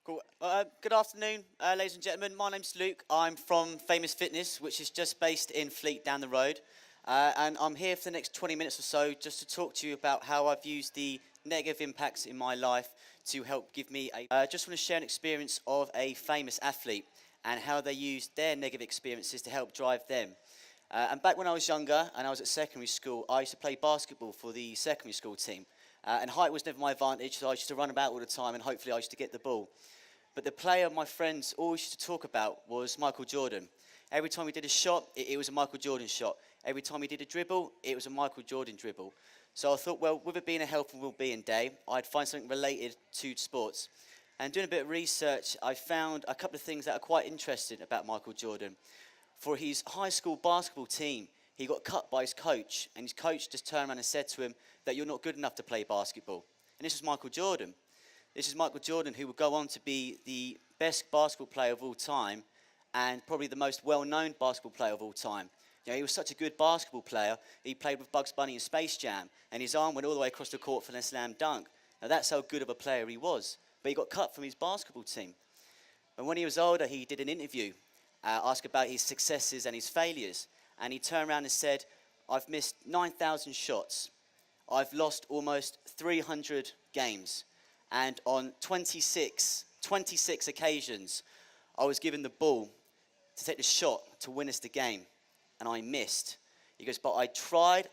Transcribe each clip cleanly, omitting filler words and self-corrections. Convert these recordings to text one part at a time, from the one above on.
Cool. Good afternoon, ladies and gentlemen. My name's Luke. I'm from Famous Fitness, which is just based in Fleet down the road. And I'm here for the next 20 minutes or so just to talk to you about how I've used the negative impacts in my life to help give me a... just want to share an experience of a famous athlete and how they used their negative experiences to help drive them. And back when I was younger and I was at secondary school, I used to play basketball for the secondary school team. And height was never my advantage, so I used to run about all the time and hopefully I used to get the ball. But the player my friends always used to talk about was Michael Jordan. Every time he did a shot, it was a Michael Jordan shot. Every time he did a dribble, it was a Michael Jordan dribble. So I thought, well, with it being a health and well-being day, I'd find something related to sports. And doing a bit of research, I found a couple of things that are quite interesting about Michael Jordan. For his high school basketball team, he got cut by his coach, and his coach just turned around and said to him that you're not good enough to play basketball. And this was Michael Jordan. This is Michael Jordan, who would go on to be the best basketball player of all time and probably the most well-known basketball player of all time. You know, he was such a good basketball player, he played with Bugs Bunny in Space Jam, and his arm went all the way across the court for a slam dunk. Now, that's how good of a player he was. But he got cut from his basketball team. And when he was older, he did an interview, asked about his successes and his failures. And he turned around and said, I've missed 9,000 shots. I've lost almost 300 games. And on 26 occasions, I was given the ball to take the shot to win us the game, and I missed. He goes, but I tried,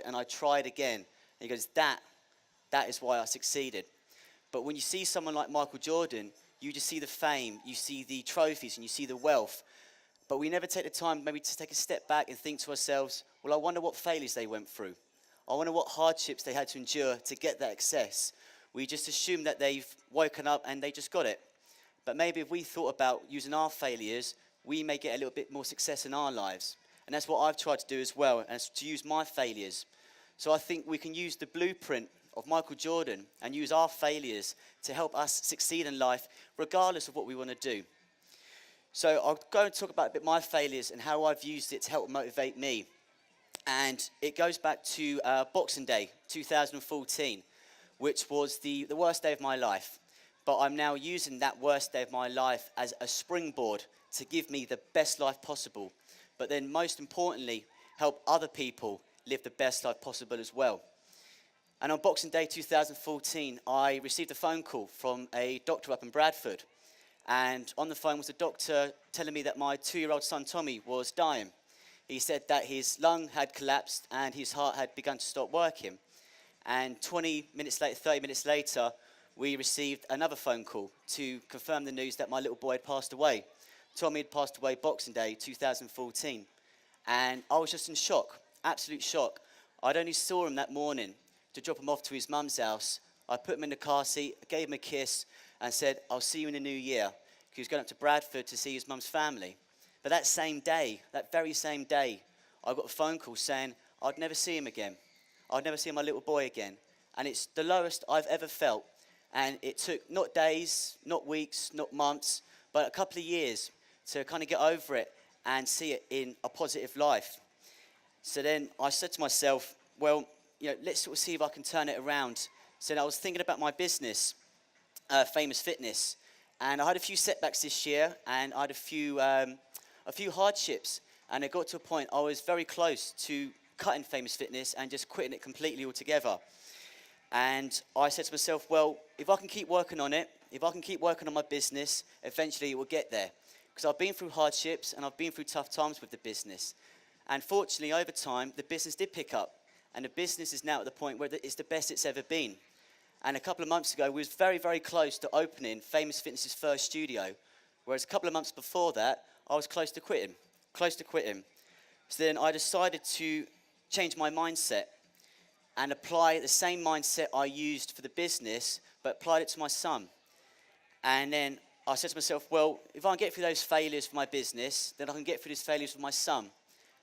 and I tried again. And he goes, that is why I succeeded. But when you see someone like Michael Jordan, you just see the fame, you see the trophies, and you see the wealth. But we never take the time maybe to take a step back and think to ourselves, well, I wonder what failures they went through. I wonder what hardships they had to endure to get that success. We just assume that they've woken up and they just got it. But maybe if we thought about using our failures, we may get a little bit more success in our lives. And that's what I've tried to do as well, and to use my failures. So I think we can use the blueprint of Michael Jordan and use our failures to help us succeed in life, regardless of what we want to do. So I'll go and talk about a bit my failures and how I've used it to help motivate me. And it goes back to Boxing Day 2014. Which was the worst day of my life. But I'm now using that worst day of my life as a springboard to give me the best life possible. But then most importantly, help other people live the best life possible as well. And on Boxing Day 2014, I received a phone call from a doctor up in Bradford. And on the phone was a doctor telling me that my 2-year-old son Tommy was dying. He said that his lung had collapsed and his heart had begun to stop working. And 20 minutes later, 30 minutes later, we received another phone call to confirm the news that my little boy had passed away. Tommy had passed away Boxing Day 2014. And I was just in shock, absolute shock. I'd only saw him that morning to drop him off to his mum's house. I put him in the car seat, gave him a kiss, and said, I'll see you in the new year. He was going up to Bradford to see his mum's family. But that same day, that very same day, I got a phone call saying I'd never see him again. I'd never see my little boy again. And it's the lowest I've ever felt. And it took not days, not weeks, not months, but a couple of years to kind of get over it and see it in a positive life. So then I said to myself, well, let's sort of see if I can turn it around. So I was thinking about my business, Famous Fitness. And I had a few setbacks this year, and I had a few hardships. And it got to a point I was very close to cutting Famous Fitness and just quitting it completely altogether. And I said to myself, well, if I can keep working on it, if I can keep working on my business, eventually it will get there. Because I've been through hardships and I've been through tough times with the business. And fortunately, over time, the business did pick up. And the business is now at the point where it's the best it's ever been. And a couple of months ago, we was very, very close to opening Famous Fitness's first studio. Whereas a couple of months before that, I was close to quitting. So then I decided to change my mindset and apply the same mindset I used for the business, but applied it to my son. And then I said to myself, well, if I can get through those failures for my business, then I can get through these failures for my son.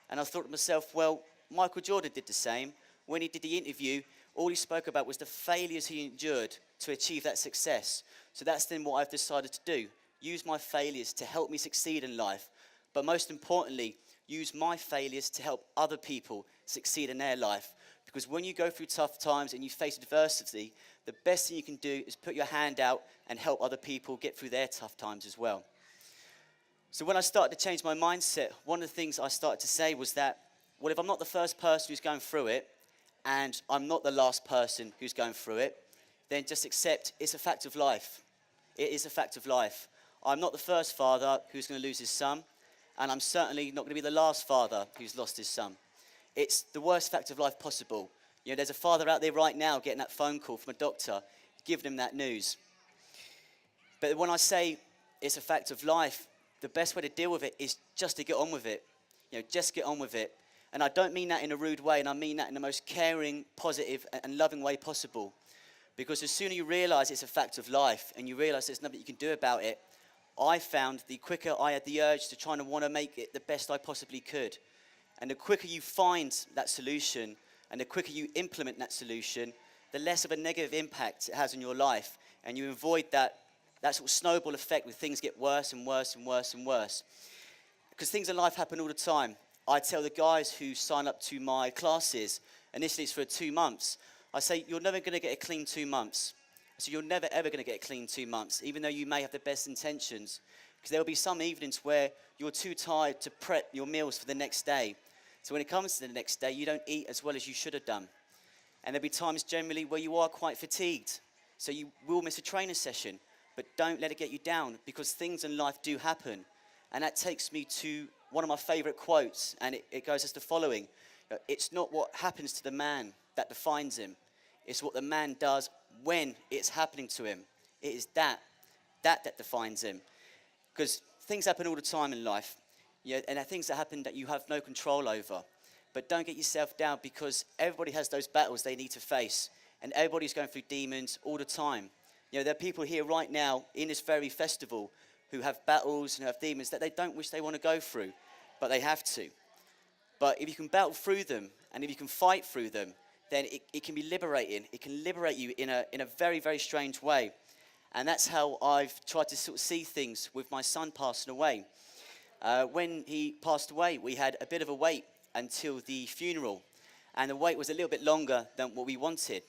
And I thought to myself, well, Michael Jordan did the same. When he did the interview, all he spoke about was the failures he endured to achieve that success. So that's then what I've decided to do. Use my failures to help me succeed in life. But most importantly, use my failures to help other people succeed in their life. Because when you go through tough times and you face adversity, the best thing you can do is put your hand out and help other people get through their tough times as well. So when I started to change my mindset, one of the things I started to say was that, well, if I'm not the first person who's going through it, and I'm not the last person who's going through it, then just accept it's a fact of life. It is a fact of life. I'm not the first father who's going to lose his son, and I'm certainly not going to be the last father who's lost his son. It's the worst fact of life possible. You know, there's a father out there right now getting that phone call from a doctor, giving him that news. But when I say it's a fact of life, the best way to deal with it is just to get on with it. You know, just get on with it. And I don't mean that in a rude way, and I mean that in the most caring, positive, and loving way possible. Because the sooner you realize it's a fact of life, and you realize there's nothing you can do about it, I found the quicker I had the urge to try and want to make it the best I possibly could. And the quicker you find that solution, and the quicker you implement that solution, the less of a negative impact it has on your life. And you avoid that sort of snowball effect where things get worse and worse and worse and worse. Because things in life happen all the time. I tell the guys who sign up to my classes, initially it's for 2 months, I say, you're never going to get a clean 2 months. So you're never ever going to get a clean 2 months, even though you may have the best intentions. Because there will be some evenings where you're too tired to prep your meals for the next day. So when it comes to the next day, you don't eat as well as you should have done. And there'll be times generally where you are quite fatigued. So you will miss a training session, but don't let it get you down, because things in life do happen. And that takes me to one of my favorite quotes, and it goes as the following. It's not what happens to the man that defines him. It's what the man does when it's happening to him. It is that defines him. Because things happen all the time in life. And there are things that happen that you have no control over. But don't get yourself down, because everybody has those battles they need to face. And everybody's going through demons all the time. There are people here right now in this very festival who have battles and who have demons that they don't wish they want to go through, but they have to. But if you can battle through them, and if you can fight through them, then it can be liberating. It can liberate you in a very, very strange way. And that's how I've tried to sort of see things with my son passing away. When he passed away, we had a bit of a wait until the funeral. And the wait was a little bit longer than what we wanted.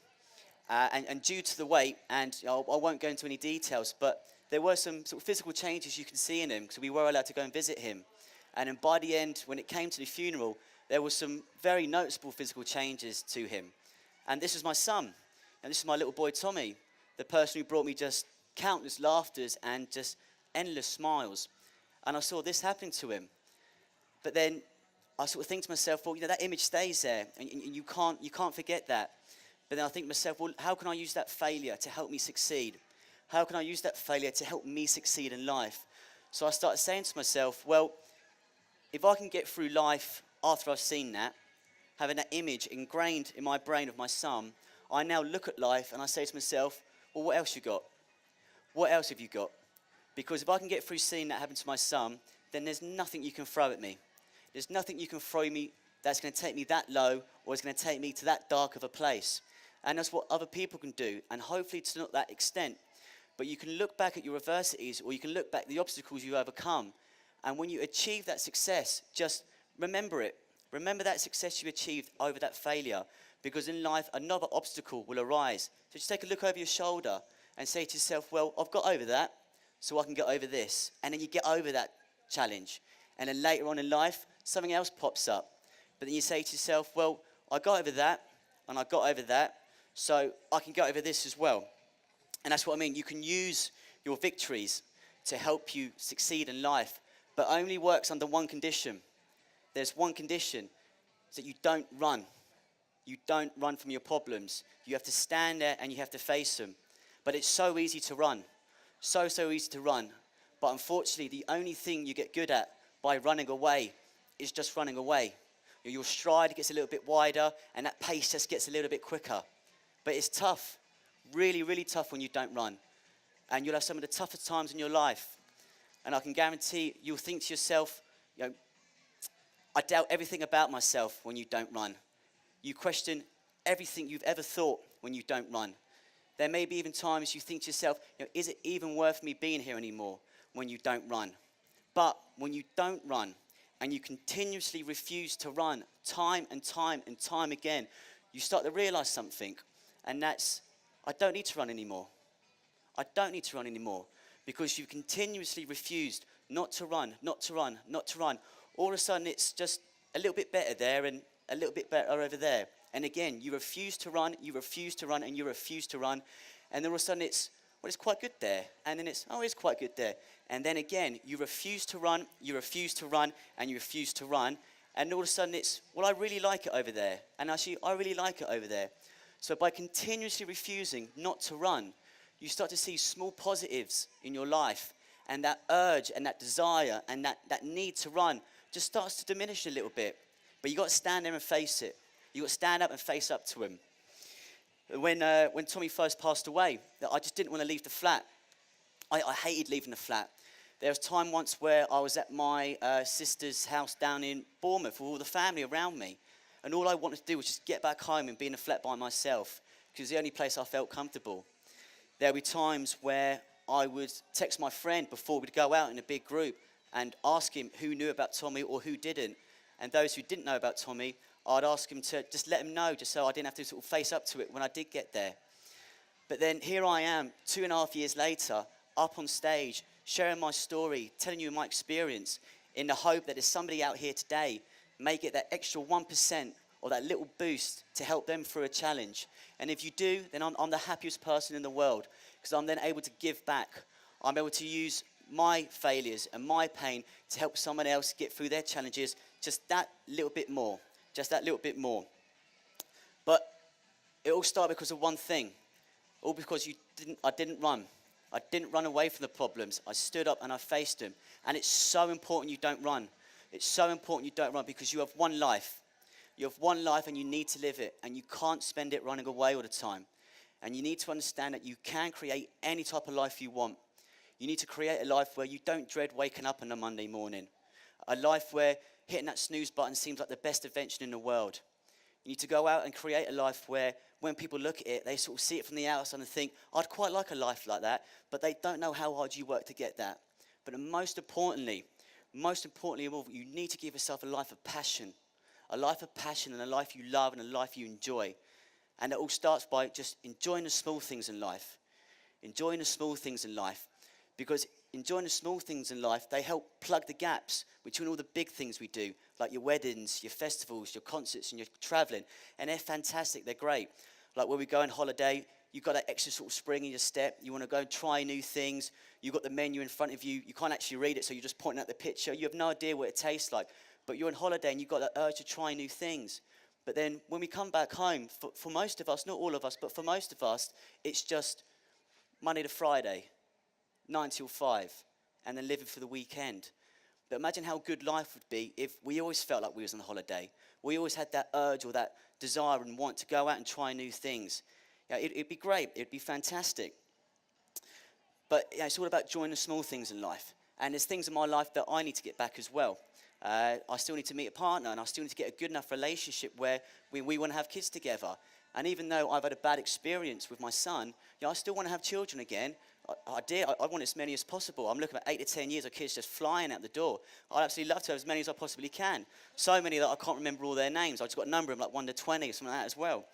And due to the wait, and I won't go into any details, but there were some sort of physical changes you can see in him, because we were allowed to go and visit him. And then by the end, when it came to the funeral, there were some very noticeable physical changes to him. And this is my son, and this is my little boy Tommy, the person who brought me just countless laughters and just endless smiles. And I saw this happening to him. But then I sort of think to myself, well, that image stays there, and you can't forget that. But then I think to myself, well, how can I use that failure to help me succeed? How can I use that failure to help me succeed in life? So I started saying to myself, well, if I can get through life after I've seen that, having that image ingrained in my brain of my son, I now look at life and I say to myself, well, what else you got? What else have you got? Because if I can get through seeing that happen to my son, then there's nothing you can throw at me. There's nothing you can throw me that's going to take me that low, or is going to take me to that dark of a place. And that's what other people can do, and hopefully to not that extent. But you can look back at your adversities, or you can look back at the obstacles you overcome. And when you achieve that success, just remember it. Remember that success you achieved over that failure. Because in life, another obstacle will arise. So just take a look over your shoulder and say to yourself, well, I've got over that, so I can get over this. And then you get over that challenge. And then later on in life, something else pops up. But then you say to yourself, well, I got over that, and I got over that, so I can get over this as well. And that's what I mean. You can use your victories to help you succeed in life, but only works under one condition. There's one condition, is that you don't run. You don't run from your problems. You have to stand there and you have to face them. But it's so easy to run. So easy to run. But unfortunately, the only thing you get good at by running away is just running away. Your stride gets a little bit wider, and that pace just gets a little bit quicker. But it's tough, really, really tough when you don't run. And you'll have some of the toughest times in your life. And I can guarantee you'll think to yourself, I doubt everything about myself when you don't run. You question everything you've ever thought when you don't run. There may be even times you think to yourself, is it even worth me being here anymore when you don't run? But when you don't run, and you continuously refuse to run time and time and time again, you start to realize something, and that's, I don't need to run anymore. I don't need to run anymore, because you've continuously refused not to run, not to run, not to run. All of a sudden, it's just a little bit better there and a little bit better over there. And again, you refuse to run, you refuse to run, and you refuse to run. And then all of a sudden, it's, well, it's quite good there. And then it's, oh, it's quite good there. And then again, you refuse to run, you refuse to run, and you refuse to run. And all of a sudden, it's, well, I really like it over there. And actually, I really like it over there. So by continuously refusing not to run, you start to see small positives in your life. And that urge and that desire and that need to run just starts to diminish a little bit. But you've got to stand there and face it. You've got to stand up and face up to him. When Tommy first passed away, I just didn't want to leave the flat. I hated leaving the flat. There was a time once where I was at my sister's house down in Bournemouth with all the family around me. And all I wanted to do was just get back home and be in the flat by myself, because it was the only place I felt comfortable. There would be times where I would text my friend before we'd go out in a big group and ask him who knew about Tommy or who didn't. And those who didn't know about Tommy, I'd ask him to just let him know, just so I didn't have to sort of face up to it when I did get there. But then here I am, 2.5 years later, up on stage, sharing my story, telling you my experience, in the hope that there's somebody out here today may get that extra 1% or that little boost to help them through a challenge. And if you do, then I'm the happiest person in the world, because I'm then able to give back. I'm able to use my failures and my pain to help someone else get through their challenges just that little bit more. Just that little bit more. But it all started because of one thing. All because I didn't run. I didn't run away from the problems. I stood up and I faced them. And it's so important you don't run. It's so important you don't run, because you have one life. You have one life and you need to live it. And you can't spend it running away all the time. And you need to understand that you can create any type of life you want. You need to create a life where you don't dread waking up on a Monday morning. A life where hitting that snooze button seems like the best invention in the world. You need to go out and create a life where when people look at it, they sort of see it from the outside and think, I'd quite like a life like that, but they don't know how hard you work to get that. But most importantly of all, you need to give yourself a life of passion and a life you love and a life you enjoy. And it all starts by just enjoying the small things in life. Enjoying the small things in life. Because enjoying the small things in life, they help plug the gaps between all the big things we do, like your weddings, your festivals, your concerts, and your traveling. And they're fantastic, they're great. Like when we go on holiday, you've got that extra sort of spring in your step. You want to go and try new things. You've got the menu in front of you. You can't actually read it, so you're just pointing at the picture. You have no idea what it tastes like. But you're on holiday and you've got that urge to try new things. But then when we come back home, for most of us, not all of us, but for most of us, it's just Monday to Friday, 9 till 5, and then living for the weekend. But imagine how good life would be if we always felt like we was on holiday. We always had that urge or that desire and want to go out and try new things. Yeah, it'd be great. It'd be fantastic. But yeah, it's all about enjoying the small things in life. And there's things in my life that I need to get back as well. I still need to meet a partner, and I still need to get a good enough relationship where we want to have kids together. And even though I've had a bad experience with my son, I still want to have children again. I want as many as possible. I'm looking at 8 to 10 years of kids just flying out the door. I'd absolutely love to have as many as I possibly can. So many that I can't remember all their names. I've just got a number of them, like 1 to 20 or something like that as well.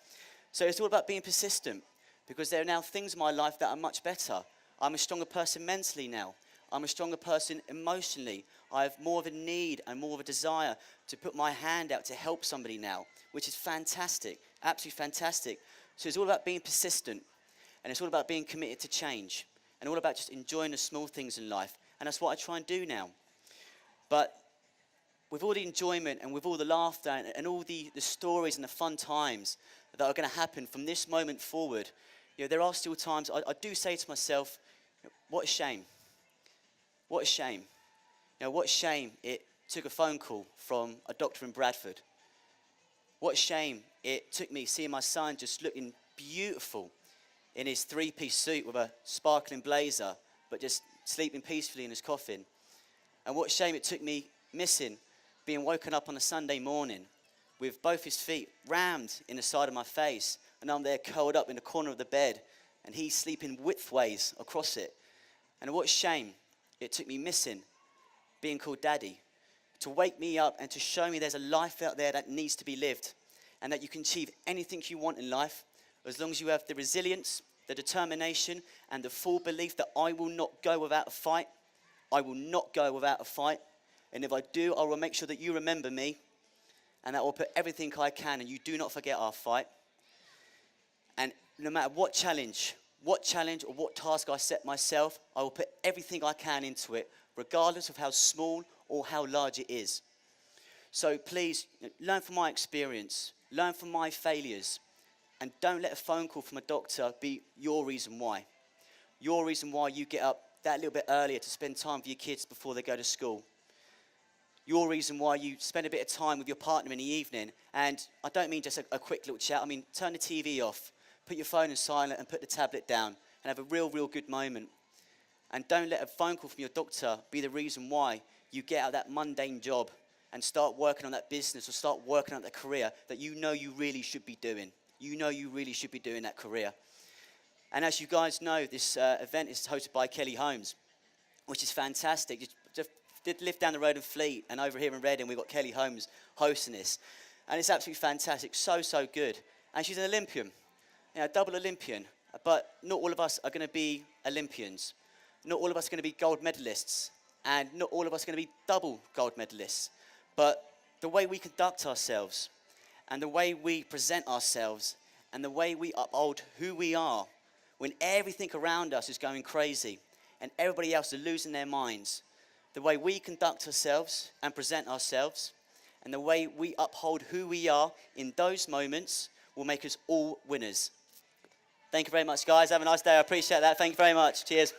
So it's all about being persistent, because there are now things in my life that are much better. I'm a stronger person mentally now. I'm a stronger person emotionally. I have more of a need and more of a desire to put my hand out to help somebody now, which is fantastic, absolutely fantastic. So it's all about being persistent, and it's all about being committed to change, and all about just enjoying the small things in life. And that's what I try and do now. But with all the enjoyment and with all the laughter and all the stories and the fun times that are going to happen from this moment forward, there are still times I do say to myself, what a shame. What a shame. What a shame it took a phone call from a doctor in Bradford. What a shame it took me seeing my son just looking beautiful in his 3-piece suit with a sparkling blazer, but just sleeping peacefully in his coffin. And what a shame it took me missing being woken up on a Sunday morning with both his feet rammed in the side of my face, and I'm there curled up in the corner of the bed, and he's sleeping widthways across it. And what a shame it took me missing being called Daddy, to wake me up and to show me there's a life out there that needs to be lived. and that you can achieve anything you want in life as long as you have the resilience, the determination, and the full belief that I will not go without a fight. I will not go without a fight. And if I do, I will make sure that you remember me, and that I will put everything I can, and you do not forget our fight. And no matter what challenge or what task I set myself, I will put everything I can into it, regardless of how small or how large it is. So please, learn from my experience, learn from my failures, and don't let a phone call from a doctor be your reason why. Your reason why you get up that little bit earlier to spend time with your kids before they go to school. Your reason why you spend a bit of time with your partner in the evening. And I don't mean just a quick little chat. I mean, turn the TV off, put your phone in silent and put the tablet down and have a real good moment. And don't let a phone call from your doctor be the reason why you get out of that mundane job and start working on that business or start working on that career that you know you really should be doing. You know you really should be doing that career. And as you guys know, this event is hosted by Kelly Holmes, which is fantastic. Just did live down the road in Fleet, and over here in Reading, we've got Kelly Holmes hosting this. And it's absolutely fantastic, so good. And she's an Olympian, double Olympian. But not all of us are going to be Olympians. Not all of us are going to be gold medalists. And not all of us are going to be double gold medalists. But the way we conduct ourselves, and the way we present ourselves, and the way we uphold who we are, when everything around us is going crazy, and everybody else is losing their minds, the way we conduct ourselves and present ourselves, and the way we uphold who we are in those moments will make us all winners. Thank you very much, guys. Have a nice day. I appreciate that. Thank you very much. Cheers.